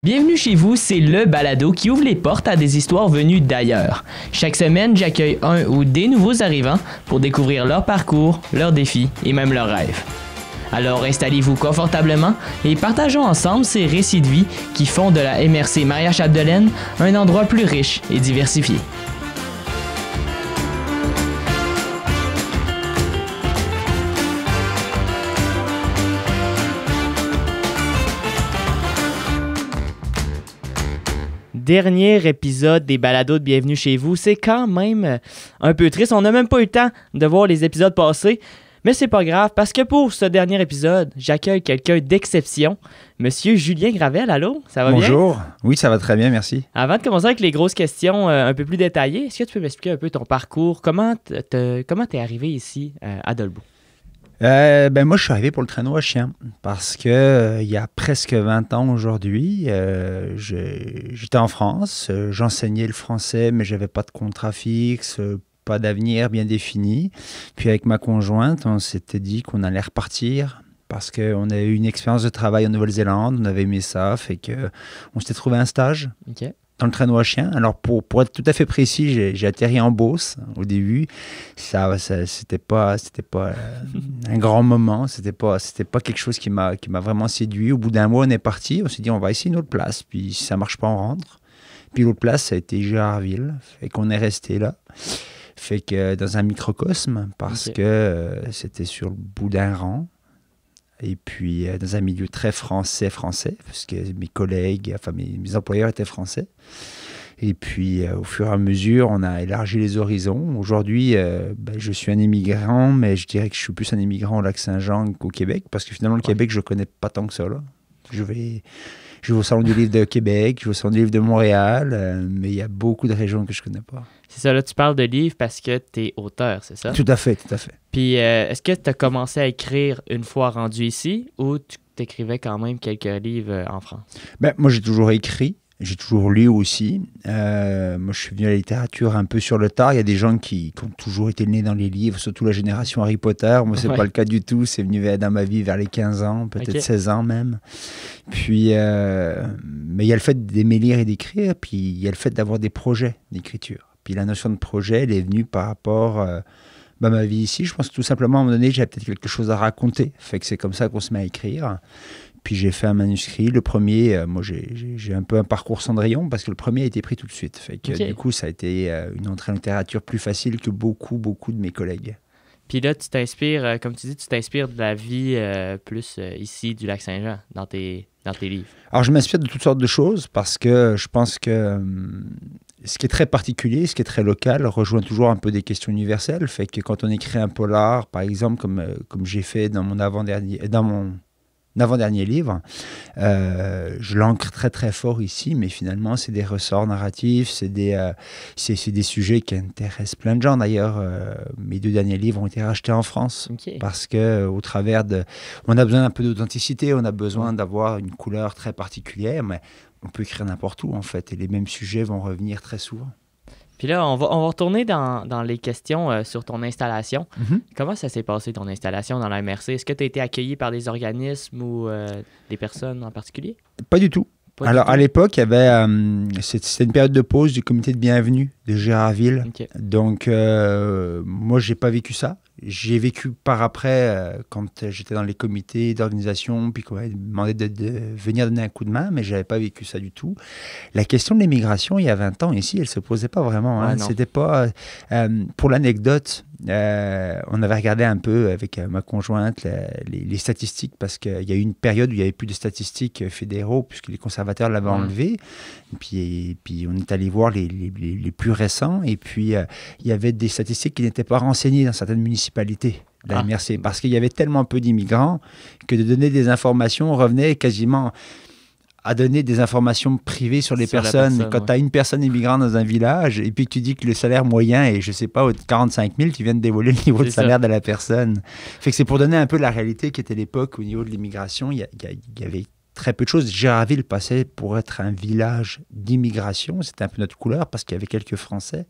Bienvenue chez vous, c'est le balado qui ouvre les portes à des histoires venues d'ailleurs. Chaque semaine, j'accueille un ou des nouveaux arrivants pour découvrir leur parcours, leurs défis et même leurs rêves. Alors installez-vous confortablement et partageons ensemble ces récits de vie qui font de la MRC Maria-Chapdelaine un endroit plus riche et diversifié. Dernier épisode des balados de Bienvenue chez vous. C'est quand même un peu triste. On n'a même pas eu le temps de voir les épisodes passés. Mais c'est pas grave parce que pour ce dernier épisode, j'accueille quelqu'un d'exception. Monsieur Julien Gravel, allô? Ça va bien? Bonjour. Oui, ça va très bien, merci. Avant de commencer avec les grosses questions un peu plus détaillées, est-ce que tu peux m'expliquer un peu ton parcours? Comment t'es arrivé ici à Dolbeau? Moi, je suis arrivé pour le traîneau à chien parce que il y a presque 20 ans aujourd'hui, j'étais en France, j'enseignais le français, mais j'avais pas de contrat fixe, pas d'avenir bien défini. Puis avec ma conjointe, on s'était dit qu'on allait repartir parce qu'on avait eu une expérience de travail en Nouvelle-Zélande, on avait aimé ça, fait que on s'était trouvé un stage. OK. Dans le traîneau à chien. Alors, pour être tout à fait précis, j'ai atterri en Beauce au début. C'était pas un grand moment. C'était pas quelque chose qui m'a vraiment séduit. Au bout d'un mois, on est parti. On s'est dit, on va essayer une autre place. Puis, si ça marche pas, on rentre. Puis, l'autre place, ça a été Gérardville. Fait qu'on est resté là. Fait que dans un microcosme, parce que c'était sur le bout d'un rang. Et puis, dans un milieu très français, parce que mes collègues, enfin mes employeurs étaient français. Et puis, au fur et à mesure, on a élargi les horizons. Aujourd'hui, je suis un immigrant, mais je dirais que je suis plus un immigrant au Lac-Saint-Jean qu'au Québec, parce que finalement, le Québec, je ne connais pas tant que ça, là. Je vais au Salon du Livre de Québec, je vais au Salon du Livre de Montréal, mais il y a beaucoup de régions que je ne connais pas. C'est ça, là, tu parles de livres parce que tu es auteur, c'est ça? Tout à fait, tout à fait. Puis, est-ce que tu as commencé à écrire une fois rendu ici ou tu t'écrivais quand même quelques livres en France? Moi, j'ai toujours écrit. J'ai toujours lu aussi. Moi, je suis venu à la littérature un peu sur le tard. Il y a des gens qui ont toujours été nés dans les livres, surtout la génération Harry Potter. Moi, c'est pas le cas du tout. C'est venu dans ma vie vers les 15 ans, peut-être 16 ans même. Puis, mais il y a le fait d'aimer lire et d'écrire, puis il y a le fait d'avoir des projets d'écriture. Puis la notion de projet, elle est venue par rapport à ma vie ici. Je pense que tout simplement, à un moment donné, j'avais peut-être quelque chose à raconter. Fait que c'est comme ça qu'on se met à écrire. Puis j'ai fait un manuscrit. Le premier, moi j'ai un peu un parcours Cendrillon parce que le premier a été pris tout de suite. Fait que du coup, ça a été une entrée en littérature plus facile que beaucoup de mes collègues. Puis là, tu t'inspires, comme tu dis, tu t'inspires de la vie plus ici du Lac-Saint-Jean dans tes livres. Alors je m'inspire de toutes sortes de choses parce que je pense que ce qui est très particulier, ce qui est très local, rejoint toujours un peu des questions universelles. Fait que quand on écrit un polar, par exemple, comme j'ai fait dans mon avant-dernier livre, je l'ancre très très fort ici, mais finalement c'est des ressorts narratifs, c'est des sujets qui intéressent plein de gens. D'ailleurs, mes 2 derniers livres ont été rachetés en France parce que au travers on a besoin d'un peu d'authenticité, on a besoin d'avoir une couleur très particulière, mais on peut écrire n'importe où en fait, et les mêmes sujets vont revenir très souvent. Puis là, on va retourner dans les questions sur ton installation. Mm-hmm. Comment ça s'est passé, ton installation dans la MRC? Est-ce que tu as été accueilli par des organismes ou des personnes en particulier? Pas du tout. Alors, à l'époque, il y avait, c'était une période de pause du comité de bienvenue de Gérardville. Okay. Donc, moi, je n'ai pas vécu ça. J'ai vécu par après, quand j'étais dans les comités d'organisation, puis qu'on m'avait demandé de venir donner un coup de main, mais je n'avais pas vécu ça du tout. La question de l'immigration, il y a 20 ans, ici, elle ne se posait pas vraiment. Hein. C'était pas... pour l'anecdote, on avait regardé un peu avec ma conjointe les statistiques, parce qu'il y a eu une période où il n'y avait plus de statistiques fédéraux, puisque les conservateurs l'avaient enlevé. Et puis on est allé voir les plus récents, et puis il y avait des statistiques qui n'étaient pas renseignées dans certaines municipalités de la MRC, parce qu'il y avait tellement peu d'immigrants que de donner des informations revenait quasiment à donner des informations privées sur les personnes. Quand tu as une personne immigrante dans un village et puis que tu dis que le salaire moyen est, je sais pas, 45 000, tu viens de dévoiler le niveau de salaire de la personne. Fait que c'est pour donner un peu la réalité qui était l'époque au niveau de l'immigration. Il y avait très peu de choses. Gérardville passait pour être un village d'immigration. C'était un peu notre couleur parce qu'il y avait quelques Français.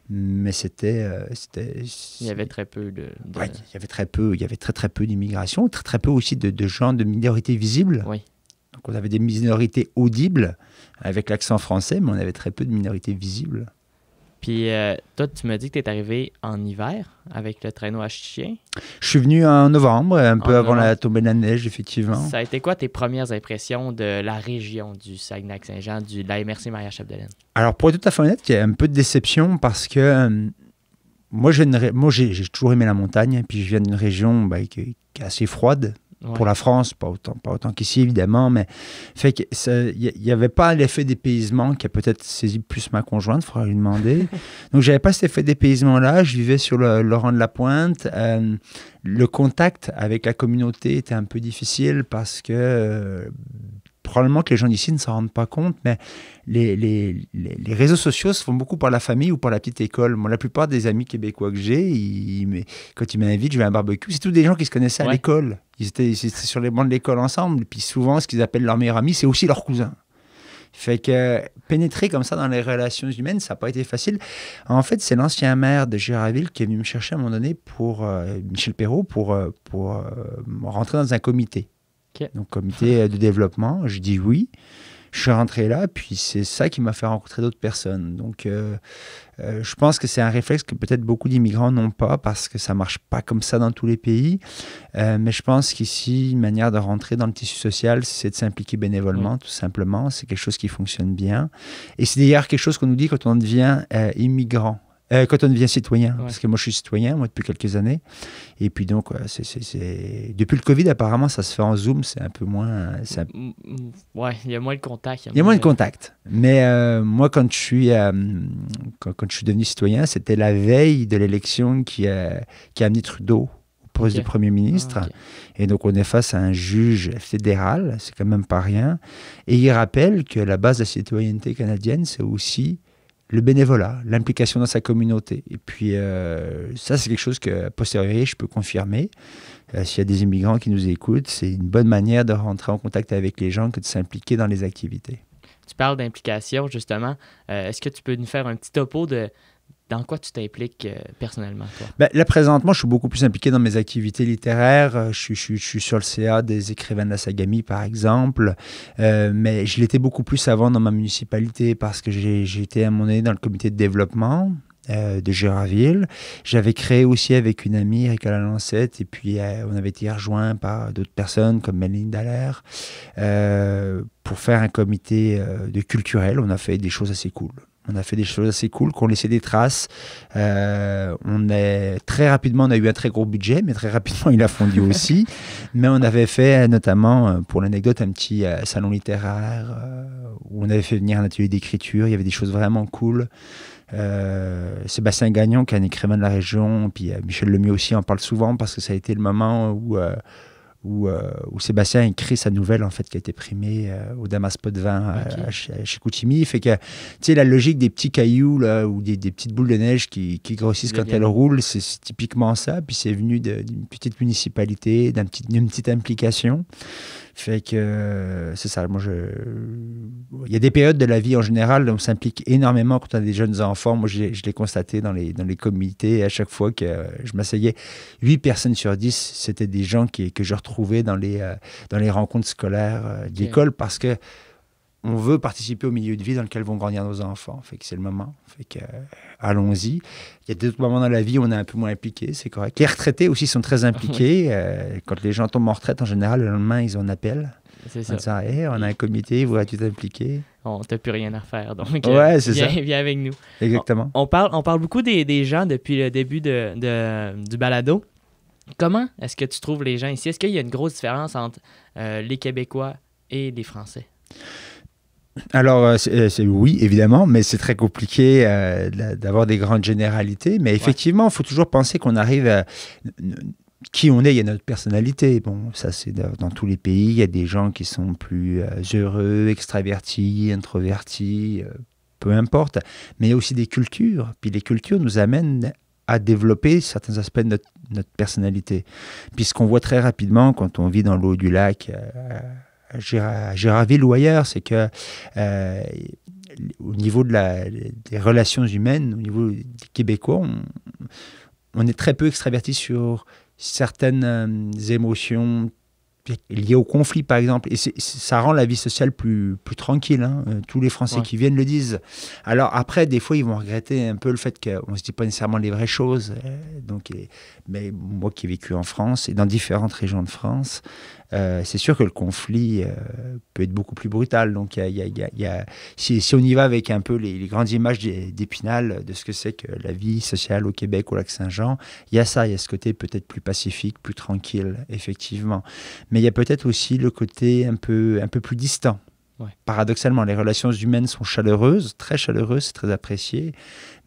Mais il y avait très peu Ouais, il y avait très peu d'immigration, très peu aussi de gens de minorités visibles. Oui. Donc, on avait des minorités audibles avec l'accent français, mais on avait très peu de minorités visibles. Puis toi, tu m'as dit que tu es arrivé en hiver avec le traîneau à chien. Je suis venu en novembre, un peu avant la tombée de la neige, effectivement. Ça a été quoi tes premières impressions de la région du Saguenay-Lac-Saint-Jean, de la MRC Maria-Chapdelaine? Alors, pour être tout à fait honnête, il y a un peu de déception parce que moi, j'ai toujours aimé la montagne, puis je viens d'une région qui est assez froide. Pour la France, pas autant qu'ici, évidemment, mais fait que il n'y avait pas l'effet dépaysement qui a peut-être saisi plus ma conjointe, il faudra lui demander. Donc, j'avais pas cet effet dépaysement-là. Je vivais sur le Laurent de la Pointe. Le contact avec la communauté était un peu difficile parce que probablement que les gens d'ici ne s'en rendent pas compte, mais les réseaux sociaux se font beaucoup par la famille ou par la petite école. Moi, la plupart des amis québécois que j'ai, quand ils m'invitent, je vais à un barbecue, c'est tous des gens qui se connaissaient à l'école. Ils étaient sur les bancs de l'école ensemble. Puis souvent, ce qu'ils appellent leur meilleur ami, c'est aussi leur cousin. Fait que pénétrer comme ça dans les relations humaines, ça n'a pas été facile. En fait, c'est l'ancien maire de Gérardville qui est venu me chercher à un moment donné, Michel Perrault, pour rentrer dans un comité. Okay. Donc, comité de développement, je dis oui. Je suis rentré là, puis c'est ça qui m'a fait rencontrer d'autres personnes. Donc, je pense que c'est un réflexe que peut-être beaucoup d'immigrants n'ont pas parce que ça ne marche pas comme ça dans tous les pays. Mais je pense qu'ici, une manière de rentrer dans le tissu social, c'est de s'impliquer bénévolement, tout simplement. C'est quelque chose qui fonctionne bien. Et c'est d'ailleurs quelque chose qu'on nous dit quand on devient immigrant. Quand on devient citoyen, parce que moi je suis citoyen depuis quelques années, et puis donc depuis le Covid apparemment ça se fait en Zoom, c'est un peu moins... Ouais, il y a moins de contact. Il y a moins de contact, mais moi quand je suis devenu citoyen, c'était la veille de l'élection qui a amené Trudeau au poste de Premier ministre, et donc on est face à un juge fédéral, c'est quand même pas rien, et il rappelle que la base de la citoyenneté canadienne, c'est aussi le bénévolat, l'implication dans sa communauté. Et puis, ça, c'est quelque chose que, a posteriori, je peux confirmer. S'il y a des immigrants qui nous écoutent, c'est une bonne manière de rentrer en contact avec les gens que de s'impliquer dans les activités. Tu parles d'implication, justement. Est-ce que tu peux nous faire un petit topo de dans quoi tu t'impliques personnellement, toi? Ben, là, présentement, je suis beaucoup plus impliqué dans mes activités littéraires. Je suis sur le CA des écrivains de la Sagamie, par exemple. Mais je l'étais beaucoup plus avant dans ma municipalité parce que j'ai été à un moment donné dans le comité de développement de Gérardville. J'avais créé aussi avec une amie, Erika Lalancette, et puis on avait été rejoints par d'autres personnes comme Mélanie Dallaire pour faire un comité de culturel. On a fait des choses assez cool. On a fait des choses assez cool, qu'on laissait des traces. Très rapidement, on a eu un très gros budget, mais très rapidement, il a fondu aussi. Mais on avait fait, notamment, pour l'anecdote, un petit salon littéraire où on avait fait venir un atelier d'écriture. Il y avait des choses vraiment cool. Sébastien Gagnon, qui est un écrivain de la région, puis Michel Lemieux aussi en parle souvent parce que ça a été le moment où Sébastien écrit sa nouvelle, en fait, qui a été primée au Damas Potvin chez Koutimi. Fait que, tu sais, la logique des petits cailloux, là, ou des petites boules de neige qui grossissent quand elles roulent, c'est typiquement ça. Puis c'est venu d'une petite municipalité, d'une petite implication. Fait que c'est ça. Moi, il y a des périodes de la vie en général où on s'implique énormément quand on a des jeunes enfants. Moi, je l'ai constaté dans les comités. À chaque fois que je m'asseyais, 8 personnes sur 10, c'était des gens que je retrouvais dans les rencontres scolaires d'école parce que on veut participer au milieu de vie dans lequel vont grandir nos enfants. Fait que c'est le moment. Fait que allons-y. Il y a d'autres moments dans la vie où on est un peu moins impliqué, c'est correct. Les retraités aussi sont très impliqués. Quand les gens tombent en retraite, en général, le lendemain, ils en appellent. C'est ça. En disant, hey, on a un comité, voudrais-tu t'impliquer? On n'a plus rien à faire, donc viens avec nous. Exactement. On parle beaucoup des gens depuis le début du balado. Comment est-ce que tu trouves les gens ici? Est-ce qu'il y a une grosse différence entre les Québécois et les Français? Alors, oui, évidemment, mais c'est très compliqué d'avoir des grandes généralités. Mais effectivement, il faut toujours penser qu'on arrive à... Qui on est, il y a notre personnalité. Bon, ça, c'est dans tous les pays. Il y a des gens qui sont plus heureux, extravertis, introvertis, peu importe. Mais il y a aussi des cultures. Puis les cultures nous amènent à développer certains aspects de notre personnalité. Puis ce qu'on voit très rapidement quand on vit dans l'eau du lac... à Gérardville ou ailleurs, c'est que au niveau des relations humaines, au niveau des Québécois, on est très peu extravertis sur certaines émotions liées au conflit, par exemple. Et ça rend la vie sociale plus tranquille. Hein. Tous les Français qui viennent le disent. Alors après, des fois, ils vont regretter un peu le fait qu'on ne se dit pas nécessairement les vraies choses. Mais moi qui ai vécu en France et dans différentes régions de France, c'est sûr que le conflit peut être beaucoup plus brutal. Donc, si on y va avec un peu les grandes images d'Épinal, de ce que c'est que la vie sociale au Québec, au Lac-Saint-Jean, il y a ce côté peut-être plus pacifique, plus tranquille, effectivement. Mais il y a peut-être aussi le côté un peu plus distant. Ouais. Paradoxalement, les relations humaines sont chaleureuses, très appréciées,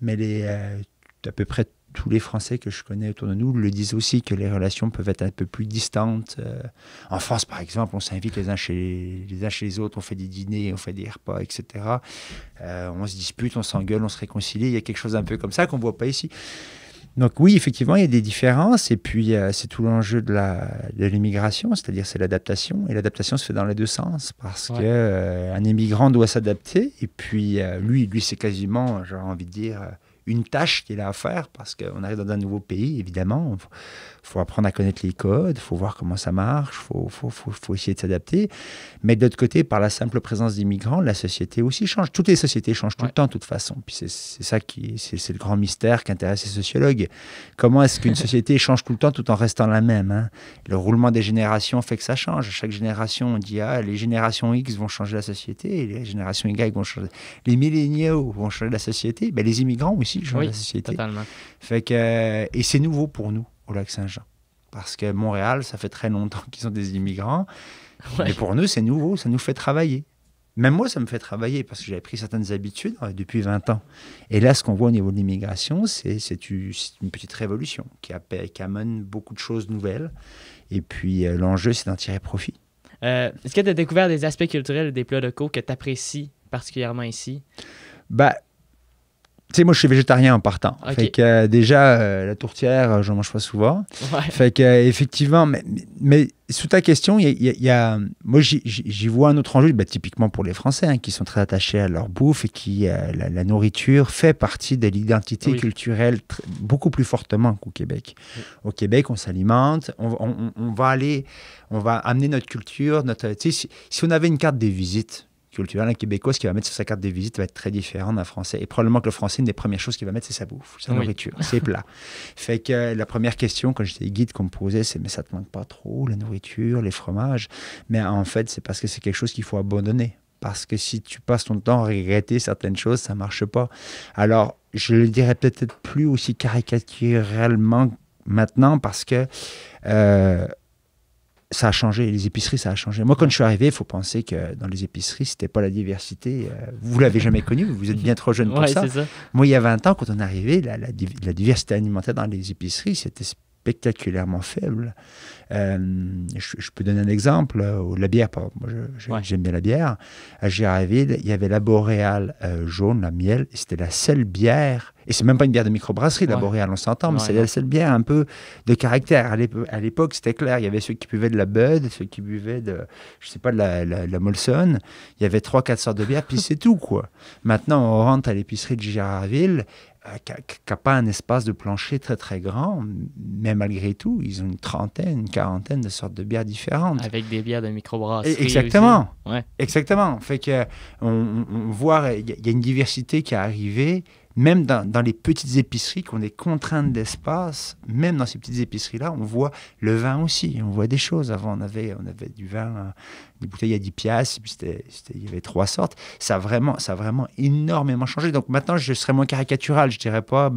mais à peu près tous les Français que je connais autour de nous le disent aussi, que les relations peuvent être un peu plus distantes. En France, par exemple, on s'invite les uns chez les autres, on fait des dîners, on fait des repas, etc. On se dispute, on s'engueule, on se réconcilie. Il y a quelque chose un peu comme ça qu'on ne voit pas ici. Donc oui, effectivement, il y a des différences. Et puis, c'est tout l'enjeu de l'immigration, c'est-à-dire c'est l'adaptation. Et l'adaptation se fait dans les deux sens, parce qu'un immigrant doit s'adapter. Et puis, lui c'est quasiment, j'aurais envie de dire, une tâche qu'il a à faire, parce qu'on arrive dans un nouveau pays, évidemment. Il faut apprendre à connaître les codes, il faut voir comment ça marche, il faut essayer de s'adapter. Mais de l'autre côté, par la simple présence d'immigrants, la société aussi change. Toutes les sociétés changent tout le temps, de toute façon. Puis c'est ça c'est le grand mystère qui intéresse les sociologues. Comment est-ce qu'une société change tout le temps tout en restant la même, hein? Le roulement des générations fait que ça change. Chaque génération, on dit, les générations X vont changer la société, et les générations Y vont changer. Les milléniaux vont changer la société. Ben, les immigrants aussi changent la société. Totalement. Fait que, et c'est nouveau pour nous au Lac-Saint-Jean. Parce que Montréal, ça fait très longtemps qu'ils sont des immigrants. Ouais. Mais pour nous, c'est nouveau, ça nous fait travailler. Même moi, ça me fait travailler parce que j'avais pris certaines habitudes depuis 20 ans. Et là, ce qu'on voit au niveau de l'immigration, c'est une petite révolution qui amène beaucoup de choses nouvelles. Et puis, l'enjeu, c'est d'en tirer profit. Est-ce que tu as découvert des aspects culturels des plats locaux que tu apprécies particulièrement ici? Tu sais, moi, je suis végétarien en partant. Okay. Fait que déjà, la tourtière, je n'en mange pas souvent. Ouais. Fait que, effectivement, mais sous ta question, moi, j'y vois un autre enjeu, typiquement pour les Français, hein, qui sont très attachés à leur bouffe et qui, la nourriture fait partie de l'identité culturelle beaucoup plus fortement qu'au Québec. Oui. Au Québec, on s'alimente, on va amener notre culture, si on avait une carte des visites culturel, un Québécois, ce qu'il va mettre sur sa carte de visite va être très différent d'un Français. Et probablement que le Français, une des premières choses qu'il va mettre, c'est sa bouffe, sa nourriture, ses plats. Fait que la première question, quand j'étais guide, qu'on me posait, c'est « mais ça te manque pas trop, la nourriture, les fromages ?» Mais en fait, c'est parce que c'est quelque chose qu'il faut abandonner. Parce que si tu passes ton temps à regretter certaines choses, ça marche pas. Alors, je le dirais peut-être plus aussi caricaturalement maintenant, parce que ça a changé, les épiceries, ça a changé. Moi, quand je suis arrivé, il faut penser que dans les épiceries, c'était pas la diversité. Vous l'avez jamais connu, vous êtes bien trop jeune pour ça. Moi, il y a 20 ans, quand on est arrivé, la diversité alimentaire dans les épiceries, c'était spectaculairement faible. Je peux donner un exemple. La bière, moi, j'aime bien la bière. À Girardville, il y avait la Boréale jaune, la miel, et c'était la seule bière. Et c'est même pas une bière de microbrasserie, la Boréale, on s'entend, mais c'est la seule bière un peu de caractère. À l'époque, c'était clair. Il y avait ceux qui buvaient de la Bud, ceux qui buvaient de la Molson. Il y avait 3-4 sortes de bière, puis c'est tout, quoi. Maintenant, on rentre à l'épicerie de Girardville, qui n'a pas un espace de plancher très, très grand, mais malgré tout, ils ont une quarantaine de sortes de bières différentes. Avec des bières de microbrasserie. Exactement. Ouais. Exactement. Fait que on voit, il y a une diversité qui est arrivée, même dans les petites épiceries, qu'on est contraintes d'espace, même dans ces petites épiceries-là, on voit le vin aussi. On voit des choses. Avant, on avait du vin, des bouteilles à 10 piastres, puis il y avait 3 sortes. Ça a vraiment énormément changé. Donc maintenant, je serais moins caricatural. Je dirais pas,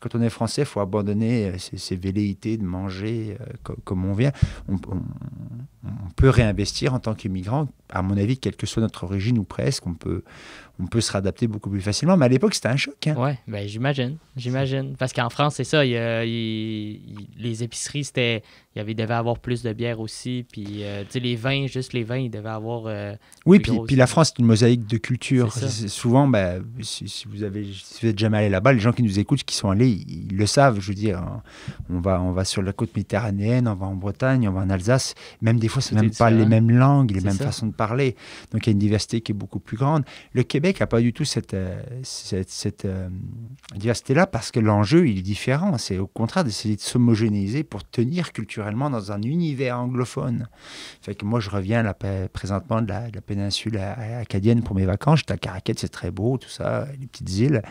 quand on est français, il faut abandonner ces velléités de manger comme on vient. On peut réinvestir en tant qu'immigrant, à mon avis, quelle que soit notre origine ou presque, on peut se réadapter beaucoup plus facilement. Mais à l'époque, c'était un choc. Hein. Oui, j'imagine. Parce qu'en France, c'est ça, les épiceries, il devait avoir plus de bière aussi. Puis, les vins, juste les vins, il devait avoir... oui, puis la France, c'est une mosaïque de culture. Souvent, si vous êtes jamais allé là-bas, les gens qui nous écoutent, qui sont allés, ils le savent. Je veux dire, on va sur la côte méditerranéenne, on va en Bretagne, on va en Alsace. Même des fois, c'est même pas les mêmes langues, les mêmes façons de parler. Donc, il y a une diversité qui est beaucoup plus grande. Le Québec n'a pas du tout cette diversité-là parce que l'enjeu, il est différent. C'est au contraire d'essayer de s'homogénéiser pour tenir culturellement dans un univers anglophone. Fait que moi, je reviens là, présentement de la péninsule acadienne pour mes vacances. J'étais à Caraquette, c'est très beau, tout ça, les petites îles.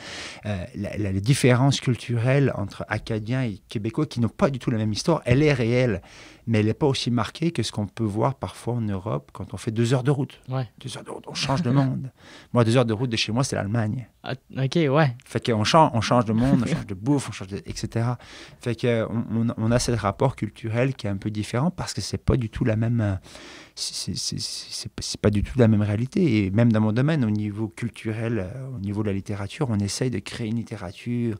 La différence culturelle entre Acadiens et Québécois qui n'ont pas du tout la même histoire, elle est réelle, mais elle n'est pas aussi marquée que ce qu'on peut voir parfois en Europe quand on fait 2 heures de route. Ouais. 2 heures de route, on change de monde. Moi, 2 heures de route de chez moi, c'est l'Allemagne. Ah, OK, ouais. Fait qu'on change de monde, on change de bouffe, etc. Fait qu'on a ce rapport culturel qui est un peu différent parce que c'est pas du tout la même... C'est pas du tout la même réalité. Et même dans mon domaine, au niveau culturel, au niveau de la littérature, on essaye de créer une littérature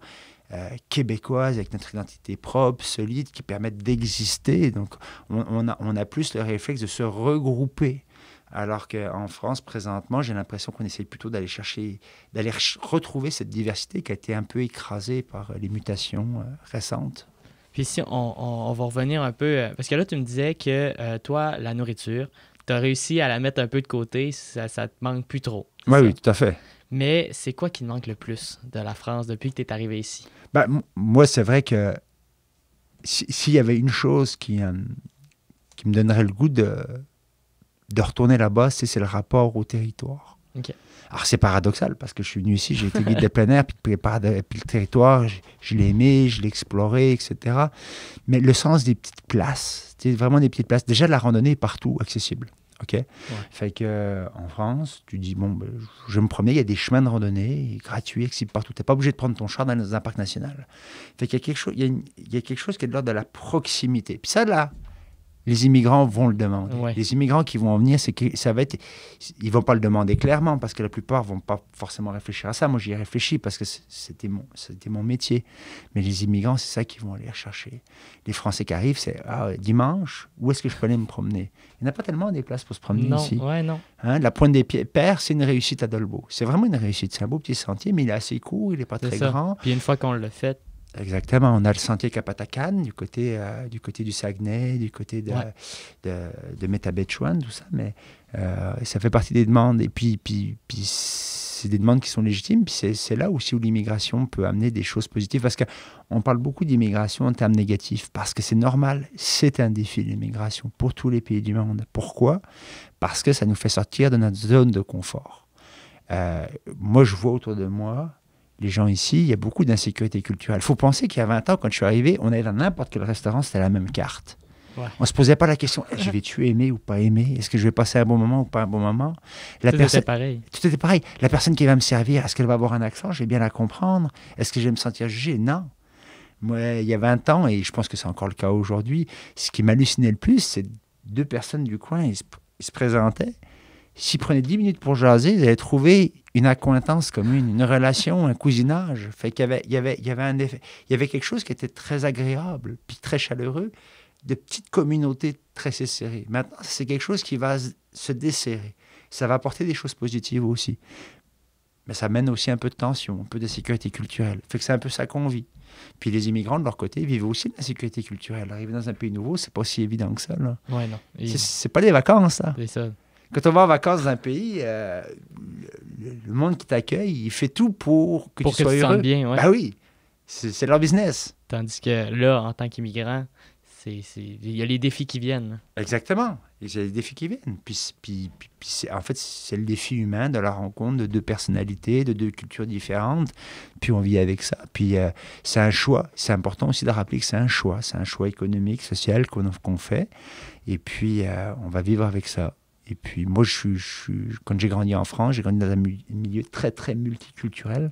québécoise avec notre identité propre, solide, qui permette d'exister. Donc, on a plus le réflexe de se regrouper. Alors qu'en France, présentement, j'ai l'impression qu'on essaye plutôt d'aller retrouver cette diversité qui a été un peu écrasée par les mutations récentes. Puis ici, on va revenir un peu... parce que là, tu me disais que toi, la nourriture, tu as réussi à la mettre un peu de côté, ça te manque plus trop. Oui, tout à fait. Mais c'est quoi qui te manque le plus de la France depuis que tu es arrivé ici? Moi, c'est vrai que s'il y avait une chose qui me donnerait le goût de retourner là-bas, c'est le rapport au territoire. Okay. Alors, c'est paradoxal, parce que je suis venu ici, j'ai été guide de plein air, puis le territoire, je l'ai aimé, je l'ai exploré, etc. Mais le sens des petites places, c'est vraiment des petites places. Déjà, la randonnée est partout accessible. OK? Ouais. Fait qu'en France, tu dis, je vais me promener, il y a des chemins de randonnée gratuits, accessibles partout. Tu n'es pas obligé de prendre ton char dans un parc national. Fait qu'il y a quelque chose, il y a quelque chose qui est de l'ordre de la proximité. Puis ça, là, les immigrants vont le demander. Ouais. Les immigrants qui vont en venir, ils vont pas le demander clairement parce que la plupart vont pas forcément réfléchir à ça. Moi, j'y ai réfléchi parce que c'était mon métier. Mais les immigrants, c'est ça qu'ils vont aller chercher. Les Français qui arrivent, c'est dimanche, où est-ce que je peux aller me promener? Il n'y en a pas tellement des places pour se promener ici. Ouais, non. La Pointe des Pères, c'est une réussite à Dolbeau. C'est vraiment une réussite. C'est un beau petit sentier, mais il est assez court, il n'est pas très grand. Puis une fois qu'on l'a fait, exactement. On a le sentier Capatacan du côté du Saguenay, du côté de Métabetchouan, tout ça. Mais ça fait partie des demandes. Et puis c'est des demandes qui sont légitimes. Puis c'est là aussi où l'immigration peut amener des choses positives. Parce qu'on parle beaucoup d'immigration en termes négatifs. Parce que c'est normal. C'est un défi, l'immigration, pour tous les pays du monde. Pourquoi? Parce que ça nous fait sortir de notre zone de confort. Moi, je vois autour de moi... les gens ici, il y a beaucoup d'insécurité culturelle. Il faut penser qu'il y a 20 ans, quand je suis arrivé, on allait dans n'importe quel restaurant, c'était la même carte. Ouais. On ne se posait pas la question, je vais-tu aimer ou pas aimer? Est-ce que je vais passer un bon moment ou pas un bon moment? Tout était pareil. Tout était pareil. La personne qui va me servir, est-ce qu'elle va avoir un accent? Je vais bien la comprendre. Est-ce que je vais me sentir jugé? Non. Moi, il y a 20 ans, et je pense que c'est encore le cas aujourd'hui, ce qui m'hallucinait le plus, c'est 2 personnes du coin, ils se présentaient. S'ils prenaient 10 minutes pour jaser, ils allaient trouver une accointance commune, une relation, un cousinage. Fait qu'il y avait un effet. Il y avait quelque chose qui était très agréable, puis très chaleureux, de petites communautés très serrées. Maintenant, c'est quelque chose qui va se desserrer. Ça va apporter des choses positives aussi. Mais ça mène aussi un peu de tension, un peu d'insécurité culturelle. Fait que c'est un peu ça qu'on vit. Puis les immigrants, de leur côté, vivent aussi de l'insécurité culturelle. Arriver dans un pays nouveau, c'est pas si évident que ça. Là. Ouais, non. C'est pas des vacances, ça. C'est ça. Quand on va en vacances dans un pays, le monde qui t'accueille, il fait tout pour que tu sois heureux. Sentes bien, ouais. Ben oui, c'est leur business. Tandis que là, en tant qu'immigrant, il y a les défis qui viennent. Exactement, il y a les défis qui viennent. Puis en fait, c'est le défi humain de la rencontre de 2 personnalités, de 2 cultures différentes. Puis on vit avec ça. Puis c'est un choix. C'est important aussi de rappeler que c'est un choix. C'est un choix économique, social qu'on fait. Et puis, on va vivre avec ça. Et puis moi, quand j'ai grandi en France, j'ai grandi dans un milieu très, très multiculturel.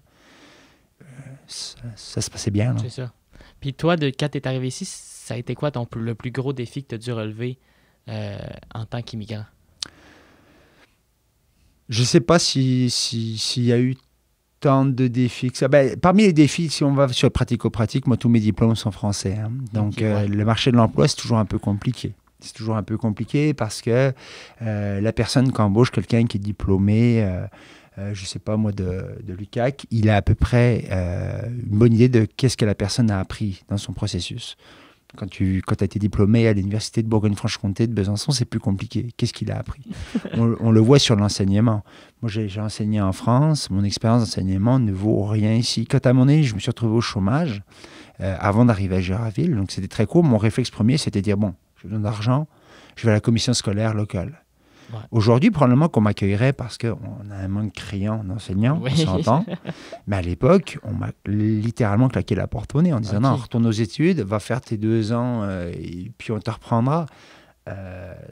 Ça se passait bien. Là. C'est ça. Puis toi, quand tu es arrivé ici, ça a été quoi le plus gros défi que tu as dû relever en tant qu'immigrant? Je ne sais pas s'il y a eu tant de défis que ça. Parmi les défis, si on va sur le pratico-pratique, moi, tous mes diplômes sont français. Hein. Donc, okay, ouais. Le marché de l'emploi, c'est toujours un peu compliqué. C'est toujours un peu compliqué parce que la personne qui embauche quelqu'un qui est diplômé, je ne sais pas moi, de l'UQAC, il a à peu près une bonne idée de qu'est-ce que la personne a appris dans son processus. Quand tu as été diplômé à l'université de Bourgogne-Franche-Comté de Besançon, c'est plus compliqué. Qu'est-ce qu'il a appris? On le voit sur l'enseignement. Moi, j'ai enseigné en France. Mon expérience d'enseignement ne vaut rien ici. Quand à mon âge, je me suis retrouvé au chômage avant d'arriver à Gérardville. Donc, c'était très court. Mon réflexe premier, c'était de dire, bon, j'ai besoin d'argent, je vais à la commission scolaire locale. Ouais. Aujourd'hui, probablement qu'on m'accueillerait parce qu'on a un manque criant d'enseignants, on s'entend. Mais à l'époque, on m'a littéralement claqué la porte au nez en disant non, retourne aux études, va faire tes 2 ans et puis on te reprendra.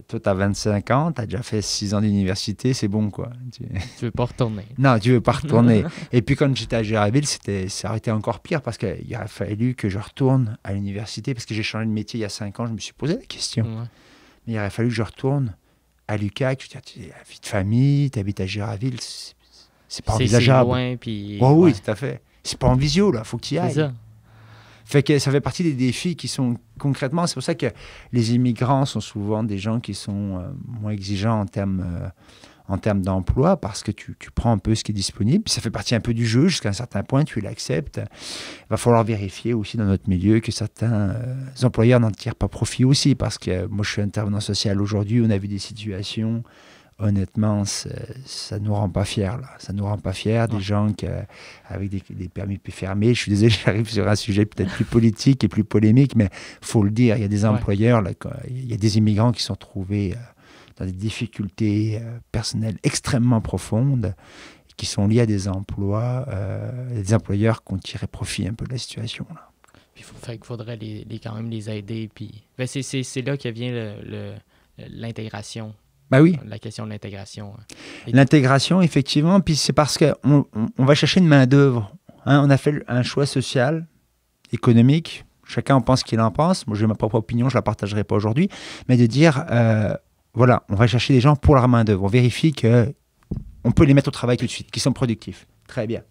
Toi, tu as 25 ans, tu as déjà fait 6 ans d'université, c'est bon quoi. Tu veux pas retourner. Non, tu veux pas retourner. Et puis quand j'étais à Gérardville, ça aurait été encore pire parce qu'il a fallu que je retourne à l'université parce que j'ai changé de métier il y a 5 ans, je me suis posé la question. Ouais. Mais il aurait fallu que je retourne à l'UQAC, tu as la vie de famille, tu habites à Gérardville, c'est pas envisageable. C'est loin, puis... Oui, tout à fait. C'est pas en visio, là, il faut que tu y ailles. C'est ça. Fait que ça fait partie des défis qui sont concrètement, c'est pour ça que les immigrants sont souvent des gens qui sont moins exigeants en termes d'emploi, parce que tu prends un peu ce qui est disponible, puis ça fait partie un peu du jeu, jusqu'à un certain point, tu l'acceptes. Il va falloir vérifier aussi dans notre milieu que certains employeurs n'en tirent pas profit aussi, parce que moi je suis intervenant social aujourd'hui, on a vu des situations, honnêtement, ça ne nous rend pas fiers. Là. Ça ne nous rend pas fiers, des gens avec des permis plus fermés. Je suis désolé, j'arrive sur un sujet peut-être plus politique et plus polémique, mais il faut le dire, il y a des employeurs, là, il y a des immigrants qui sont trouvés dans des difficultés personnelles extrêmement profondes qui sont liées à des emplois, des employeurs qui ont tiré profit un peu de la situation. Là. Puis il faudrait quand même les aider. Puis, ben c'est là que vient l'intégration. Ben oui. La question de l'intégration. L'intégration, effectivement, puis c'est parce qu'on va chercher une main-d'œuvre. Hein, on a fait un choix social, économique. Chacun en pense ce qu'il en pense. Moi, j'ai ma propre opinion, je ne la partagerai pas aujourd'hui. Mais de dire, voilà, on va chercher des gens pour leur main-d'œuvre. On vérifie qu'on peut les mettre au travail tout de suite, qu'ils sont productifs. Très bien.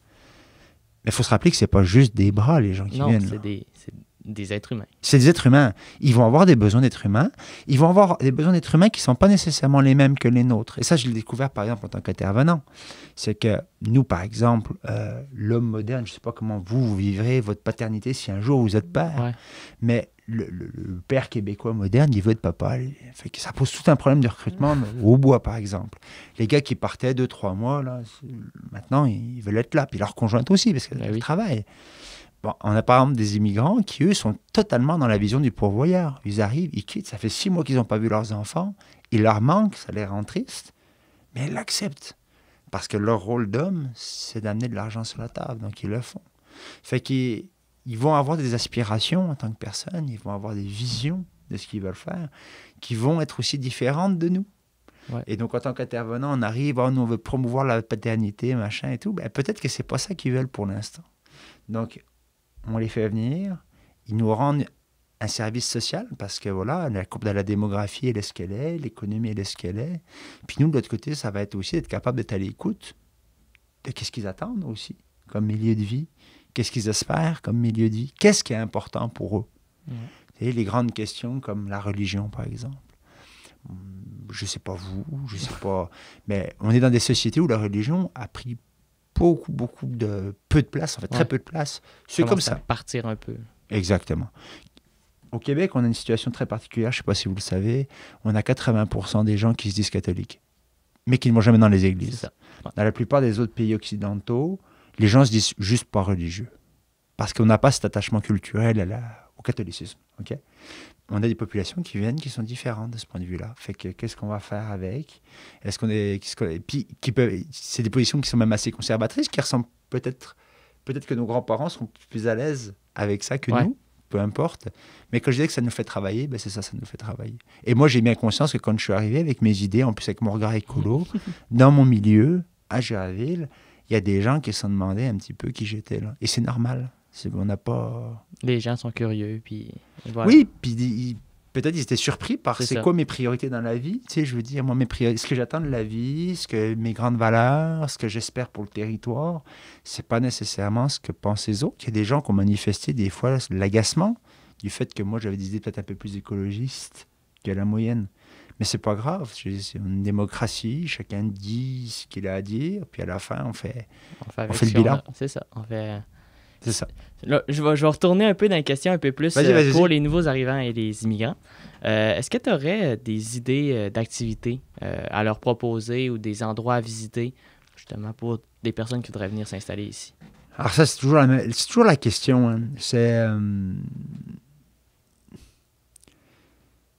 Mais il faut se rappeler que ce n'est pas juste des bras, les gens qui viennent. Non, c'est des êtres humains. C'est des êtres humains. Ils vont avoir des besoins d'êtres humains. Ils vont avoir des besoins d'êtres humains qui ne sont pas nécessairement les mêmes que les nôtres. Et ça, je l'ai découvert, par exemple, en tant qu'intervenant. C'est que nous, par exemple, l'homme moderne, je ne sais pas comment vous vivrez votre paternité si un jour vous êtes père, ouais. Mais le père québécois moderne, il veut être papa. Fait que ça pose tout un problème de recrutement au bois, par exemple. Les gars qui partaient 2-3 mois, là, maintenant, ils veulent être là. Puis leur conjointe aussi, parce qu'elle travaille. Bon, on a par exemple des immigrants qui, eux, sont totalement dans la vision du pourvoyeur. Ils arrivent, ils quittent, ça fait 6 mois qu'ils n'ont pas vu leurs enfants, il leur manque, ça les rend tristes, mais ils l'acceptent. Parce que leur rôle d'homme, c'est d'amener de l'argent sur la table, donc ils le font. Fait qu'ils vont avoir des aspirations en tant que personne, ils vont avoir des visions de ce qu'ils veulent faire, qui vont être aussi différentes de nous. Ouais. Et donc, en tant qu'intervenant, on arrive, nous, on veut promouvoir la paternité, machin et tout, ben, peut-être que c'est pas ça qu'ils veulent pour l'instant. Donc, on les fait venir, ils nous rendent un service social parce que voilà, la courbe de la démographie, elle est ce qu'elle est, l'économie, elle est ce qu'elle est. Puis nous, de l'autre côté, ça va être aussi d'être capable d'être à l'écoute de qu'est-ce qu'ils attendent aussi comme milieu de vie, qu'est-ce qu'ils espèrent comme milieu de vie, qu'est-ce qui est important pour eux. Ouais. Les grandes questions comme la religion, par exemple. Je ne sais pas vous, je ne sais pas, mais on est dans des sociétés où la religion a pris peu de place, en fait, très peu de place. C'est comme ça. Partir un peu. Exactement. Au Québec, on a une situation très particulière, je ne sais pas si vous le savez, on a 80% des gens qui se disent catholiques, mais qui ne vont jamais dans les églises. C'est ça. Ouais. Dans la plupart des autres pays occidentaux, les gens se disent juste pas religieux, parce qu'on n'a pas cet attachement culturel au catholicisme. Okay? On a des populations qui viennent, qui sont différentes de ce point de vue-là. Fait que qu'est-ce qu'on va faire avec? Est-ce qu'on est, puis c'est des positions qui sont même assez conservatrices, qui ressemblent peut-être que nos grands-parents sont plus à l'aise avec ça que nous, peu importe. Mais quand je disais que ça nous fait travailler, ben c'est ça nous fait travailler. Et moi, j'ai bien conscience que quand je suis arrivé avec mes idées, en plus avec mon regard écolo, dans mon milieu, à Gérardville, il y a des gens qui se sont demandé un petit peu qui j'étais là. Et c'est normal. On n'a pas... Les gens sont curieux, puis... Voilà. Oui, puis peut-être ils étaient surpris par c'est quoi mes priorités dans la vie. Tu sais, je veux dire, moi, mes priorités, ce que j'attends de la vie, mes grandes valeurs, ce que j'espère pour le territoire, c'est pas nécessairement ce que pensent les autres. Il y a des gens qui ont manifesté des fois l'agacement du fait que moi, j'avais des idées peut-être un peu plus écologistes que la moyenne. Mais c'est pas grave, c'est une démocratie, chacun dit ce qu'il a à dire, puis à la fin, on fait le bilan. C'est ça, C'est ça. Là, je vais retourner un peu dans les questions un peu plus pour les nouveaux arrivants et les immigrants. Est-ce que tu aurais des idées d'activités à leur proposer ou des endroits à visiter, justement, pour des personnes qui voudraient venir s'installer ici? Alors ça, c'est toujours la question. Hein.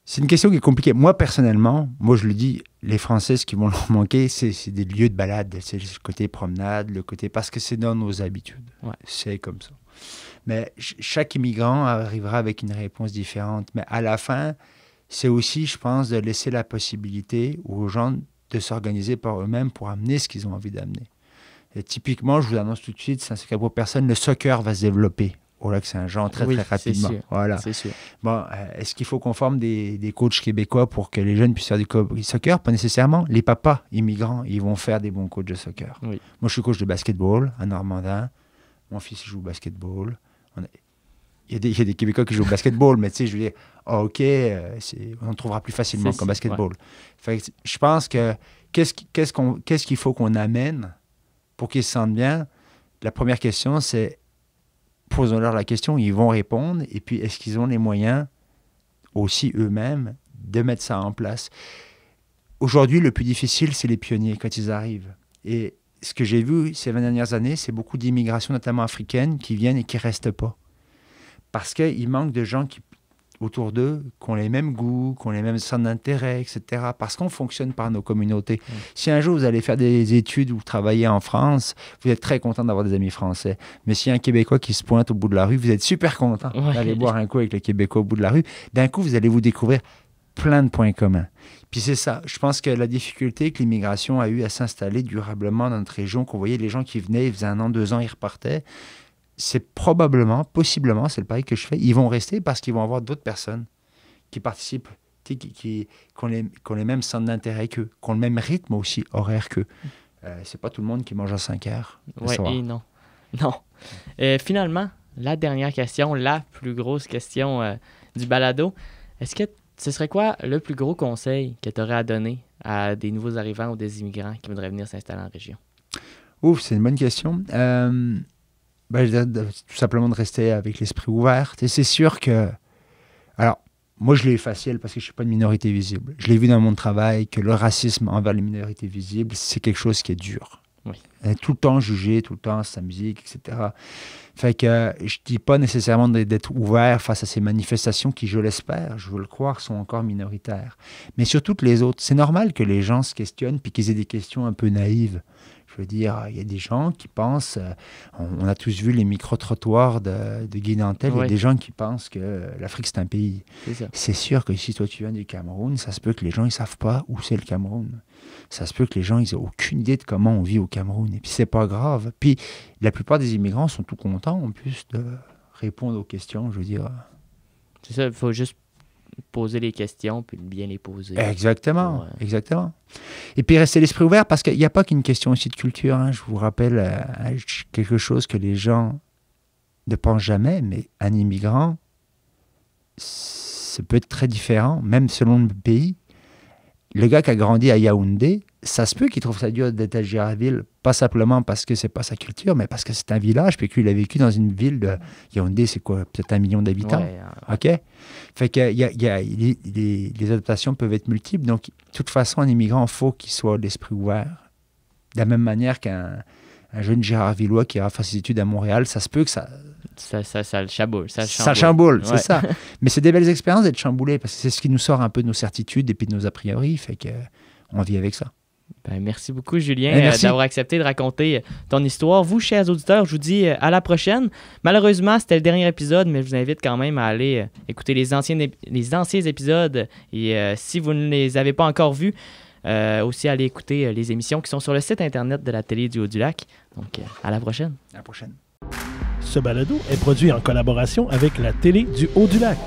C'est une question qui est compliquée. Moi, personnellement, je le dis, les Français, ce qui vont leur manquer, c'est des lieux de balade. C'est le côté promenade, parce que c'est dans nos habitudes. Ouais. C'est comme ça. Mais chaque immigrant arrivera avec une réponse différente. Mais à la fin, c'est aussi, je pense, de laisser la possibilité aux gens de s'organiser par eux-mêmes pour amener ce qu'ils ont envie d'amener. Et typiquement, je vous annonce tout de suite, sans secret pour personne, le soccer va se développer au Lac-Saint-Jean très rapidement. C'est sûr. Voilà. C'est sûr. Bon, est-ce qu'il faut qu'on forme des coachs québécois pour que les jeunes puissent faire du soccer? Pas nécessairement. Les papas immigrants, ils vont faire des bons coachs de soccer. Oui. Moi, je suis coach de basketball à Normandin. Mon fils joue au basketball. Il y a des Québécois qui jouent au basketball, mais tu sais, je veux dire, on trouvera plus facilement qu'en basketball. Ouais. Fait que je pense que qu'est-ce qu'il faut qu'on amène pour qu'ils se sentent bien? La première question, c'est posons-leur la question, ils vont répondre, et puis est-ce qu'ils ont les moyens aussi eux-mêmes de mettre ça en place? Aujourd'hui, le plus difficile, c'est les pionniers quand ils arrivent. Et ce que j'ai vu ces 20 dernières années, c'est beaucoup d'immigration, notamment africaine, qui viennent et qui ne restent pas. Parce qu'il manque de gens autour d'eux qui ont les mêmes goûts, qui ont les mêmes centres d'intérêt, etc. Parce qu'on fonctionne par nos communautés. Mmh. Si un jour vous allez faire des études ou travailler en France, vous êtes très content d'avoir des amis français. Mais s'il y a un Québécois qui se pointe au bout de la rue, vous êtes super content d'aller boire un coup avec le Québécois au bout de la rue. D'un coup, vous allez vous découvrir plein de points communs. Puis c'est ça. Je pense que la difficulté que l'immigration a eu à s'installer durablement dans notre région, qu'on voyait les gens qui venaient, ils faisaient 1 an, 2 ans, ils repartaient, c'est possiblement, c'est le pari que je fais, ils vont rester parce qu'ils vont avoir d'autres personnes qui participent, qui ont les mêmes centres d'intérêt qu'eux, qui ont le même rythme aussi horaire qu'eux. C'est pas tout le monde qui mange à 5 heures. Oui, et non. Finalement, la dernière question, la plus grosse question du balado, est-ce que ce serait quoi le plus gros conseil que tu aurais à donner à des nouveaux arrivants ou des immigrants qui voudraient venir s'installer en région? Ouf, c'est une bonne question. Je dirais tout simplement de rester avec l'esprit ouvert. Et c'est sûr que... Alors, moi, je l'ai eu facile parce que je ne suis pas une minorité visible. Je l'ai vu dans mon travail que le racisme envers les minorités visibles, c'est quelque chose qui est dur. Oui. Tout le temps jugé, tout le temps sa musique, etc. Fait que je ne dis pas nécessairement d'être ouvert face à ces manifestations qui, je l'espère, je veux le croire, sont encore minoritaires. Mais sur toutes les autres, c'est normal que les gens se questionnent puis qu'ils aient des questions un peu naïves. Je veux dire, il y a des gens qui pensent, on a tous vu les micro-trottoirs de Guy Nantel, il y a des gens qui pensent que l'Afrique c'est un pays. C'est sûr que si toi tu viens du Cameroun, ça se peut que les gens ne savent pas où c'est le Cameroun. Ça se peut que les gens n'aient aucune idée de comment on vit au Cameroun. Et puis c'est pas grave. Puis la plupart des immigrants sont tout contents en plus de répondre aux questions, je veux dire. C'est ça, il faut juste poser les questions puis bien les poser. Exactement. Et puis rester l'esprit ouvert parce qu'il n'y a pas qu'une question aussi de culture. Hein. Je vous rappelle quelque chose que les gens ne pensent jamais, mais un immigrant, ça peut être très différent, même selon le pays. Le gars qui a grandi à Yaoundé, ça se peut qu'il trouve ça dur d'être à Girardville, pas simplement parce que c'est pas sa culture, mais parce que c'est un village, puis qu'il a vécu dans une ville de Yaoundé, c'est quoi, peut-être 1 million d'habitants. Ouais. OK? Fait que les adaptations peuvent être multiples. Donc, de toute façon, un immigrant, il faut qu'il soit l'esprit ouvert. De la même manière qu'un jeune Girardvillois qui a fait ses études à Montréal, ça se peut que ça le chamboule. Ça chamboule, c'est ça. Mais c'est des belles expériences d'être chamboulé, parce que c'est ce qui nous sort un peu de nos certitudes et puis de nos a priori. Fait qu'on vit avec ça. Merci beaucoup, Julien, d'avoir accepté de raconter ton histoire. Vous, chers auditeurs, je vous dis à la prochaine. Malheureusement, c'était le dernier épisode, mais je vous invite quand même à aller écouter les anciens épisodes. Et si vous ne les avez pas encore vus, aussi aller écouter les émissions qui sont sur le site Internet de la télé du Haut-du-Lac. Donc, à la prochaine. À la prochaine. Ce balado est produit en collaboration avec la télé du Haut-du-Lac.